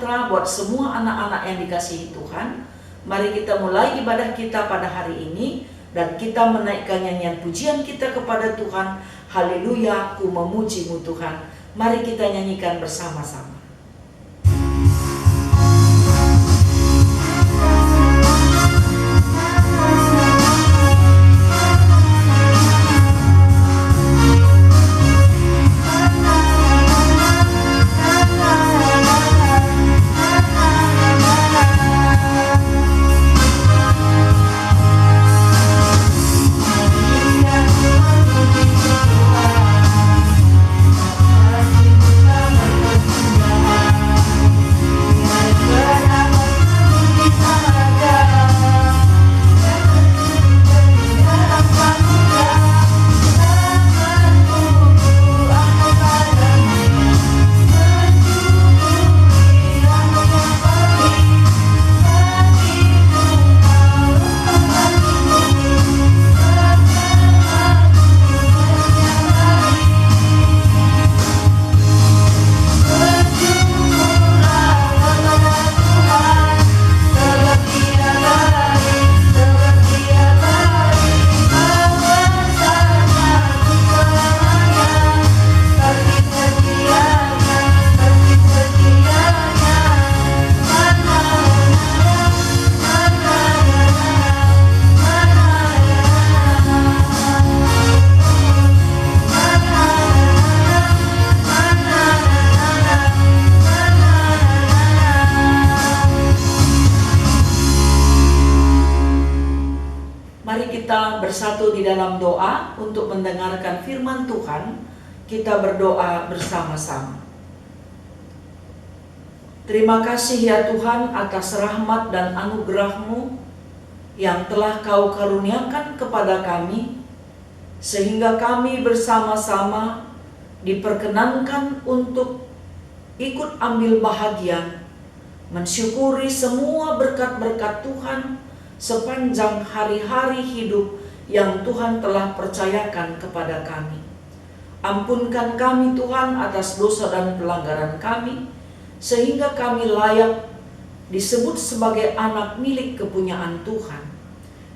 sejahtera buat semua anak-anak yang dikasihi Tuhan. Mari kita mulai ibadah kita pada hari ini dan kita menaikkan nyanyian pujian kita kepada Tuhan. Haleluya, ku memuji-Mu Tuhan. Mari kita nyanyikan bersama-sama. Bersatu di dalam doa untuk mendengarkan firman Tuhan. Kita berdoa bersama-sama. Terima kasih ya Tuhan atas rahmat dan anugerah-Mu yang telah Kau karuniakan kepada kami, sehingga kami bersama-sama diperkenankan untuk ikut ambil bahagian, mensyukuri semua berkat-berkat Tuhan sepanjang hari-hari hidup yang Tuhan telah percayakan kepada kami. Ampunkan kami Tuhan atas dosa dan pelanggaran kami, sehingga kami layak disebut sebagai anak milik kepunyaan Tuhan.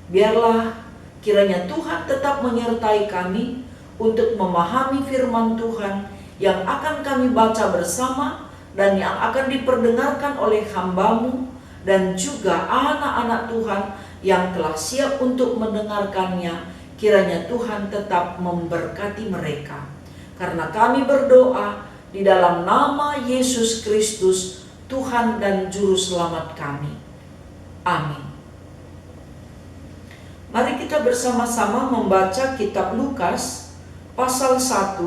Biarlah kiranya Tuhan tetap menyertai kami untuk memahami firman Tuhan yang akan kami baca bersama dan yang akan diperdengarkan oleh hamba-Mu dan juga anak-anak Tuhan yang telah siap untuk mendengarkannya. Kiranya Tuhan tetap memberkati mereka. Karena kami berdoa di dalam nama Yesus Kristus, Tuhan dan Juru Selamat kami. Amin. Mari kita bersama-sama membaca kitab Lukas pasal 1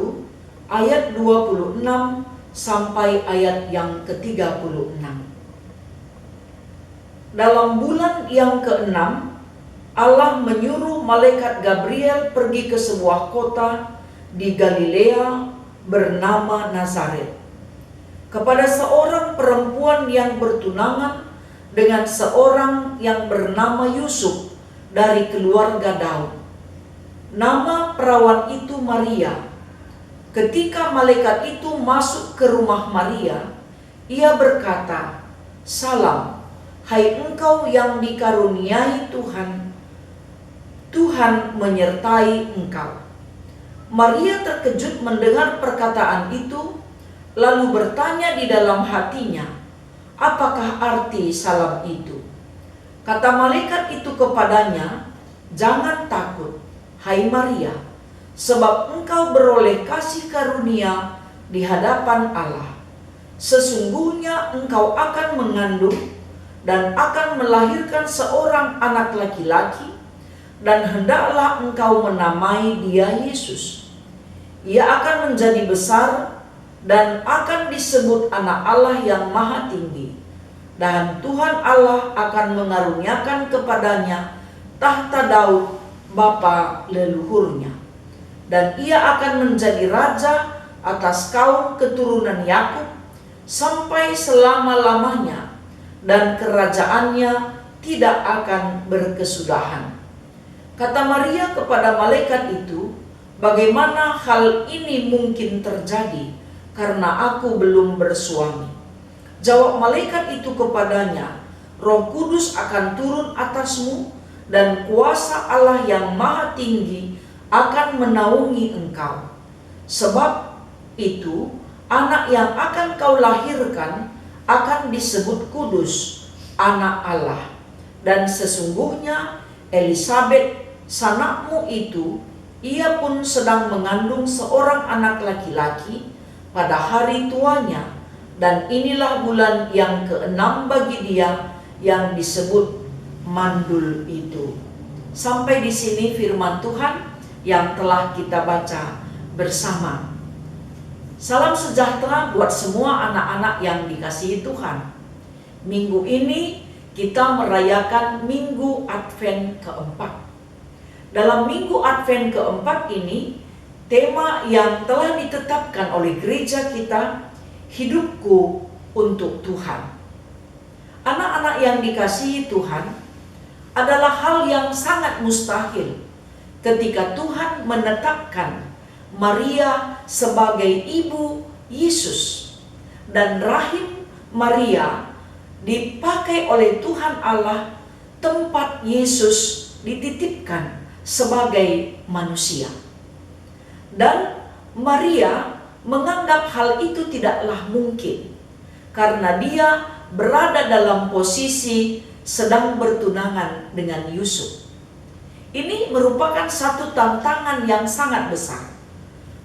ayat 26 sampai ayat yang ke-36. Dalam bulan yang ke-6, Allah menyuruh malaikat Gabriel pergi ke sebuah kota di Galilea bernama Nazaret, kepada seorang perempuan yang bertunangan dengan seorang yang bernama Yusuf dari keluarga Daud. Nama perawan itu Maria. Ketika malaikat itu masuk ke rumah Maria, ia berkata, "Salam, hai engkau yang dikaruniai Tuhan, Tuhan menyertai engkau." Maria terkejut mendengar perkataan itu, lalu bertanya di dalam hatinya, apakah arti salam itu? Kata malaikat itu kepadanya, "Jangan takut, hai Maria, sebab engkau beroleh kasih karunia di hadapan Allah. Sesungguhnya engkau akan mengandung dan akan melahirkan seorang anak laki-laki, dan hendaklah engkau menamai dia Yesus. Ia akan menjadi besar dan akan disebut anak Allah yang Maha Tinggi. Dan Tuhan Allah akan mengaruniakan kepadanya tahta Daud bapa leluhurnya. Dan ia akan menjadi raja atas kaum keturunan Yakub sampai selama-lamanya, dan kerajaannya tidak akan berkesudahan." Kata Maria kepada malaikat itu, "Bagaimana hal ini mungkin terjadi, karena aku belum bersuami?" Jawab malaikat itu kepadanya, Roh Kudus akan turun atasmu dan kuasa Allah yang Maha Tinggi akan menaungi engkau. Sebab itu anak yang akan kau lahirkan akan disebut kudus, anak Allah. Dan sesungguhnya Elisabet sanakmu itu, ia pun sedang mengandung seorang anak laki-laki pada hari tuanya, dan inilah bulan yang ke-6 bagi dia yang disebut mandul itu. Sampai di sini firman Tuhan yang telah kita baca bersama. Salam sejahtera buat semua anak-anak yang dikasihi Tuhan. Minggu ini kita merayakan Minggu Advent keempat. Dalam Minggu Advent keempat ini, tema yang telah ditetapkan oleh gereja kita, hidupku untuk Tuhan. Anak-anak yang dikasihi Tuhan, adalah hal yang sangat mustahil ketika Tuhan menetapkan Maria sebagai ibu Yesus, dan rahim Maria dipakai oleh Tuhan Allah tempat Yesus dititipkan sebagai manusia. Dan Maria menganggap hal itu tidaklah mungkin karena dia berada dalam posisi sedang bertunangan dengan Yusuf. Ini merupakan satu tantangan yang sangat besar.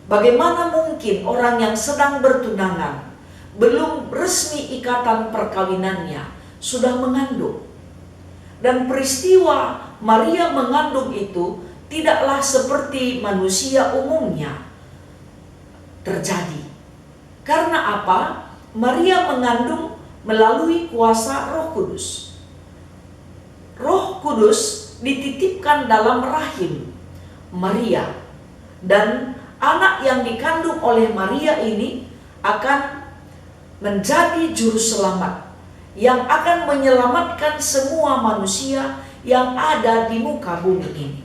Bagaimana mungkin orang yang sedang bertunangan, belum resmi ikatan perkawinannya, sudah mengandung? Dan peristiwa Maria mengandung itu tidaklah seperti manusia umumnya terjadi. Karena apa? Maria mengandung melalui kuasa Roh Kudus. Roh Kudus dititipkan dalam rahim Maria, dan anak yang dikandung oleh Maria ini akan menjadi juru selamat yang akan menyelamatkan semua manusia yang ada di muka bumi ini.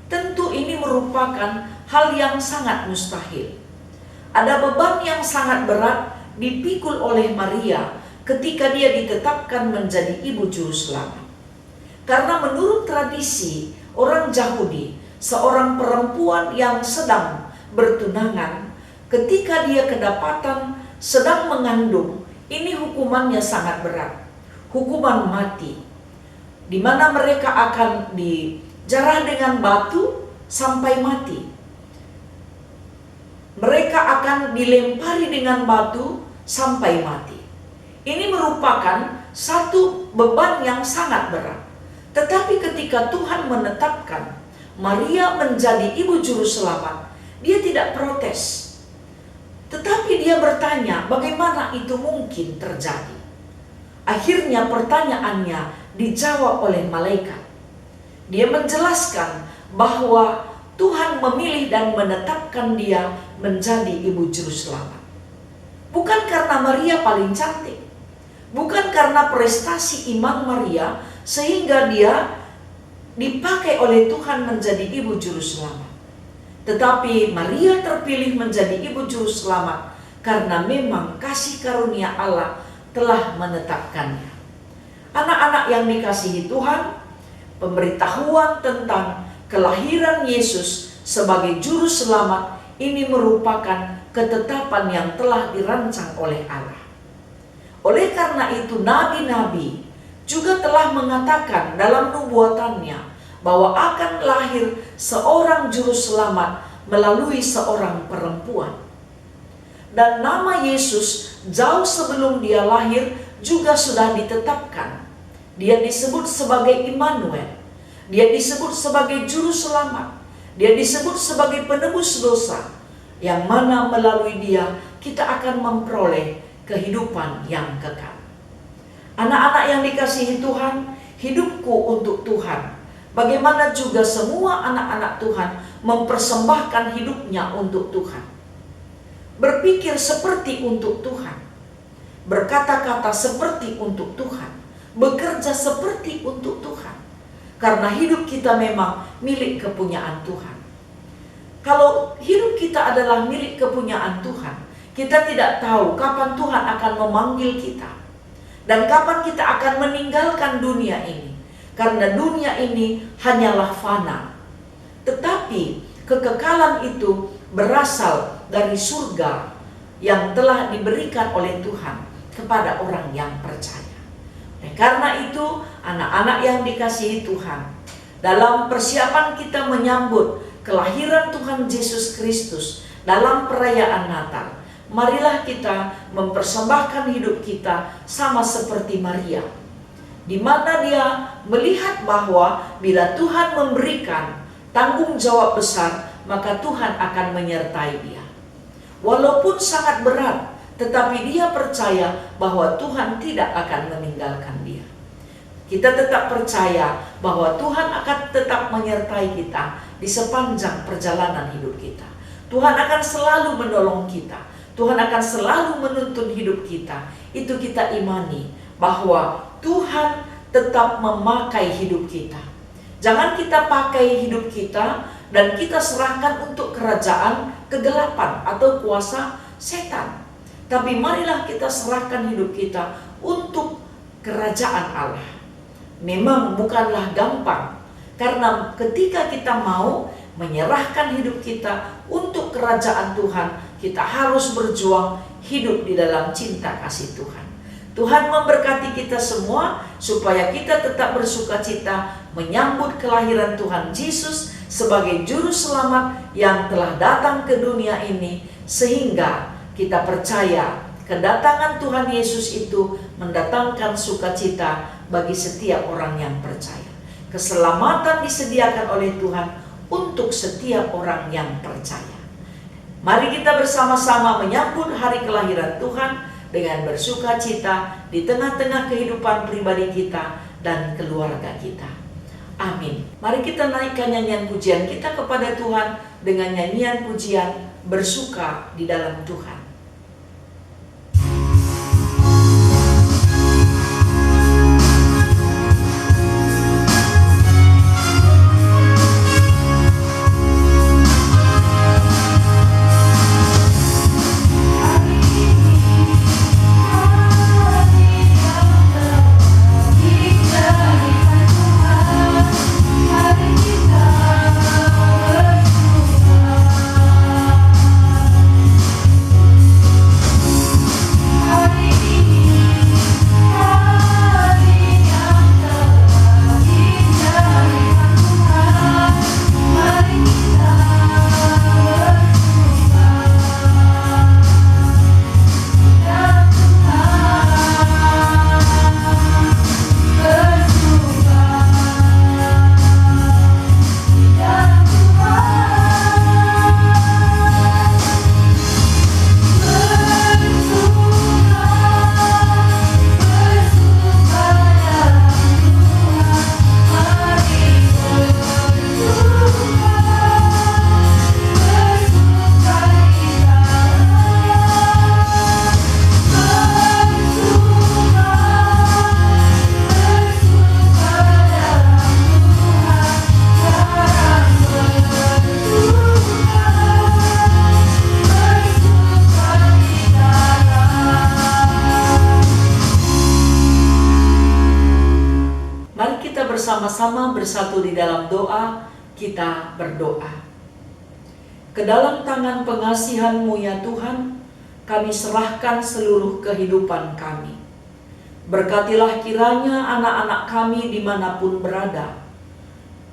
Tentu ini merupakan hal yang sangat mustahil. Ada beban yang sangat berat dipikul oleh Maria ketika dia ditetapkan menjadi ibu juru selamat. Karena menurut tradisi orang Yahudi, seorang perempuan yang sedang bertunangan, ketika dia kedapatan sedang mengandung, ini hukumannya sangat berat. Hukuman mati, di mana mereka akan dijarah dengan batu sampai mati. Mereka akan dilempari dengan batu sampai mati. Ini merupakan satu beban yang sangat berat. Tetapi ketika Tuhan menetapkan Maria menjadi ibu juru selamat, dia tidak protes. Tetapi dia bertanya, bagaimana itu mungkin terjadi? Akhirnya pertanyaannya dijawab oleh malaikat. Dia menjelaskan bahwa Tuhan memilih dan menetapkan dia menjadi ibu juru selamat. Bukan karena Maria paling cantik, bukan karena prestasi iman Maria sehingga dia dipakai oleh Tuhan menjadi ibu juru selamat. Tetapi Maria terpilih menjadi ibu juru selamat karena memang kasih karunia Allah telah menetapkannya. Anak-anak yang dikasihi Tuhan, pemberitahuan tentang kelahiran Yesus sebagai juru selamat ini merupakan ketetapan yang telah dirancang oleh Allah. Oleh karena itu nabi-nabi juga telah mengatakan dalam nubuatannya bahwa akan lahir seorang juru selamat melalui seorang perempuan. Dan nama Yesus jauh sebelum dia lahir juga sudah ditetapkan. Dia disebut sebagai Immanuel. Dia disebut sebagai juru selamat. Dia disebut sebagai penebus dosa, yang mana melalui dia kita akan memperoleh kehidupan yang kekal. Anak-anak yang dikasihi Tuhan, hidupku untuk Tuhan. Bagaimana juga semua anak-anak Tuhan mempersembahkan hidupnya untuk Tuhan. Berpikir seperti untuk Tuhan. Berkata-kata seperti untuk Tuhan. Bekerja seperti untuk Tuhan. Karena hidup kita memang milik kepunyaan Tuhan. Kalau hidup kita adalah milik kepunyaan Tuhan, Kita tidak tahu kapan Tuhan akan memanggil kita dan kapan kita akan meninggalkan dunia ini. Karena dunia ini hanyalah fana. Tetapi kekekalan itu berasal dari surga yang telah diberikan oleh Tuhan kepada orang yang percaya. Karena itu, anak-anak yang dikasihi Tuhan, dalam persiapan kita menyambut kelahiran Tuhan Yesus Kristus dalam perayaan Natal, marilah kita mempersembahkan hidup kita sama seperti Maria, di mana dia melihat bahwa bila Tuhan memberikan tanggung jawab besar, maka Tuhan akan menyertai dia. Walaupun sangat berat, tetapi dia percaya bahwa Tuhan tidak akan meninggalkan dia. Kita tetap percaya bahwa Tuhan akan tetap menyertai kita di sepanjang perjalanan hidup kita. Tuhan akan selalu menolong kita. Tuhan akan selalu menuntun hidup kita. Itu kita imani bahwa Tuhan tetap memakai hidup kita. Jangan kita pakai hidup kita dan kita serahkan untuk kerajaan kegelapan atau kuasa setan. Tapi marilah kita serahkan hidup kita untuk kerajaan Allah. Memang bukanlah gampang, karena ketika kita mau menyerahkan hidup kita untuk kerajaan Tuhan, kita harus berjuang hidup di dalam cinta kasih Tuhan. Tuhan memberkati kita semua supaya kita tetap bersukacita menyambut kelahiran Tuhan Yesus sebagai juru selamat yang telah datang ke dunia ini, sehingga kita percaya kedatangan Tuhan Yesus itu mendatangkan sukacita bagi setiap orang yang percaya. Keselamatan disediakan oleh Tuhan untuk setiap orang yang percaya. Mari kita bersama-sama menyambut hari kelahiran Tuhan dengan bersukacita di tengah-tengah kehidupan pribadi kita dan keluarga kita. Amin. Mari kita naikkan nyanyian pujian kita kepada Tuhan dengan nyanyian pujian bersuka di dalam Tuhan. Bersama-sama bersatu di dalam doa, kita berdoa. Ke dalam tangan pengasihan-Mu ya Tuhan, kami serahkan seluruh kehidupan kami. Berkatilah kiranya anak-anak kami dimanapun berada.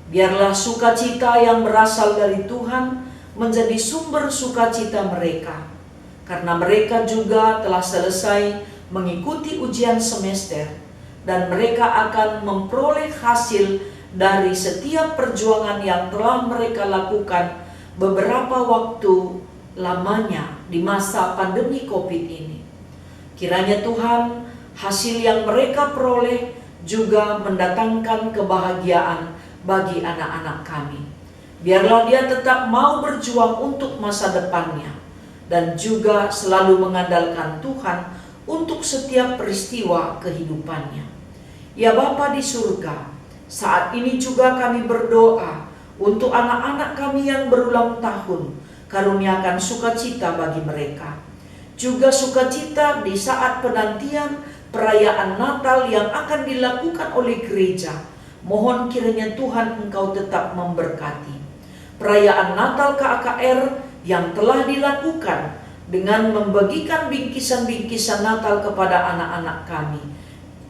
Biarlah sukacita yang berasal dari Tuhan menjadi sumber sukacita mereka, karena mereka juga telah selesai mengikuti ujian semester, dan mereka akan memperoleh hasil dari setiap perjuangan yang telah mereka lakukan beberapa waktu lamanya di masa pandemi COVID ini. Kiranya Tuhan, hasil yang mereka peroleh juga mendatangkan kebahagiaan bagi anak-anak kami. Biarlah dia tetap mau berjuang untuk masa depannya dan juga selalu mengandalkan Tuhan untuk setiap peristiwa kehidupannya. Ya Bapa di surga, saat ini juga kami berdoa untuk anak-anak kami yang berulang tahun, karuniakan sukacita bagi mereka. juga sukacita di saat penantian perayaan Natal yang akan dilakukan oleh gereja. Mohon kiranya Tuhan Engkau tetap memberkati perayaan Natal KAKR yang telah dilakukan dengan membagikan bingkisan-bingkisan Natal kepada anak-anak kami.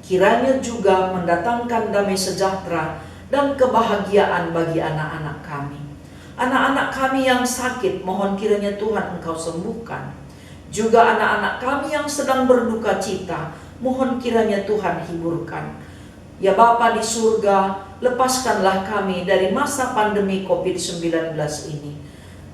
Kiranya juga mendatangkan damai sejahtera dan kebahagiaan bagi anak-anak kami. Anak-anak kami yang sakit, mohon kiranya Tuhan Engkau sembuhkan. Juga anak-anak kami yang sedang berduka cita, mohon kiranya Tuhan hiburkan. Ya Bapa di surga, lepaskanlah kami dari masa pandemi COVID-19 ini.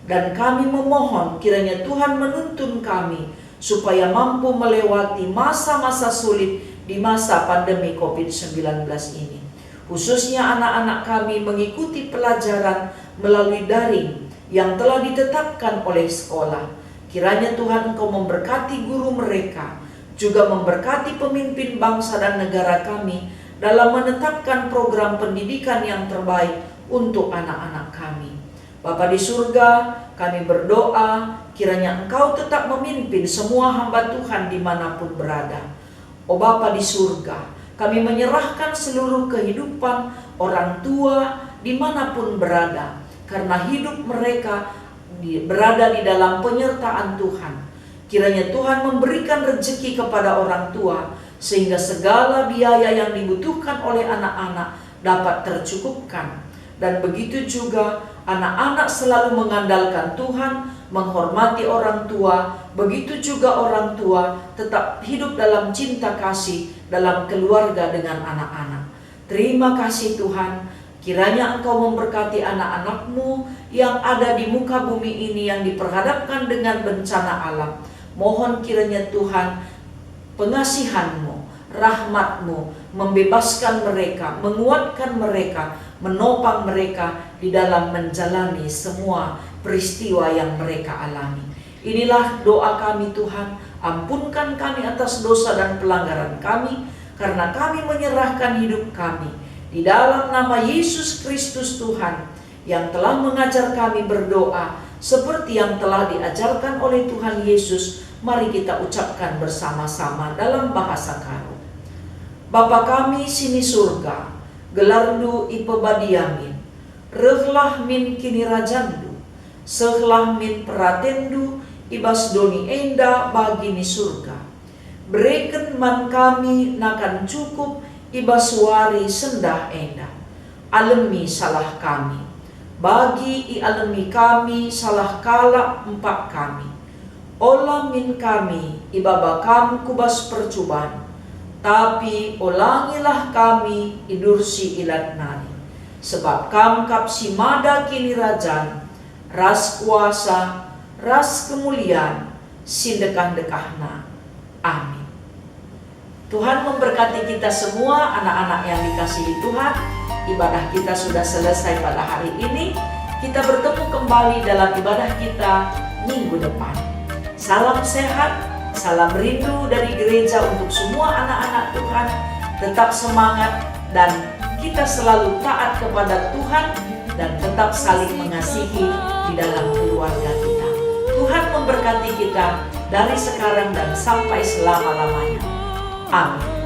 Dan kami memohon kiranya Tuhan menuntun kami supaya mampu melewati masa-masa sulit di masa pandemi COVID-19 ini. Khususnya anak-anak kami mengikuti pelajaran melalui daring yang telah ditetapkan oleh sekolah. Kiranya Tuhan Engkau memberkati guru mereka, juga memberkati pemimpin bangsa dan negara kami dalam menetapkan program pendidikan yang terbaik untuk anak-anak kami. Bapa di surga, kami berdoa kiranya Engkau tetap memimpin semua hamba Tuhan dimanapun berada. Oh Bapa di surga, kami menyerahkan seluruh kehidupan orang tua dimanapun berada, karena hidup mereka berada di dalam penyertaan Tuhan. Kiranya Tuhan memberikan rezeki kepada orang tua, sehingga segala biaya yang dibutuhkan oleh anak-anak dapat tercukupkan. Dan begitu juga anak-anak selalu mengandalkan Tuhan, menghormati orang tua. Begitu juga orang tua tetap hidup dalam cinta kasih dalam keluarga dengan anak-anak. Terima kasih Tuhan. Kiranya Engkau memberkati anak-anak-Mu yang ada di muka bumi ini yang diperhadapkan dengan bencana alam. Mohon kiranya Tuhan pengasihan-Mu, rahmat-Mu membebaskan mereka, menguatkan mereka, menopang mereka di dalam menjalani semua peristiwa yang mereka alami. Inilah doa kami Tuhan, ampunkan kami atas dosa dan pelanggaran kami, karena kami menyerahkan hidup kami di dalam nama Yesus Kristus Tuhan, yang telah mengajar kami berdoa seperti yang telah diajarkan oleh Tuhan Yesus. Mari kita ucapkan bersama-sama dalam bahasa Karo. Bapa kami sini surga, gelardu ipebadiamin, rehlah min kini rajandu, sehlah min peratendu, ibas doni enda bagini surga. Berikan man kami nakan cukup, ibas wari sendah enda. Alemi salah kami, bagi i alemi kami salah kala empat kami. Olah min kami ibaba kam kubas percubaan, tapi ulangilah kami idursi ilat nani. Sebab kam kapsi mada kini rajan, ras kuasa, ras kemuliaan, sindekah-dekahna. Amin. Tuhan memberkati kita semua, anak-anak yang dikasihi Tuhan. Ibadah kita sudah selesai pada hari ini. Kita bertemu kembali dalam ibadah kita minggu depan. Salam sehat, salam rindu dari gereja untuk semua anak-anak Tuhan. Tetap semangat dan kita selalu taat kepada Tuhan dan tetap saling mengasihi di dalam keluarga kita. Tuhan memberkati kita dari sekarang dan sampai selama-lamanya. Amin.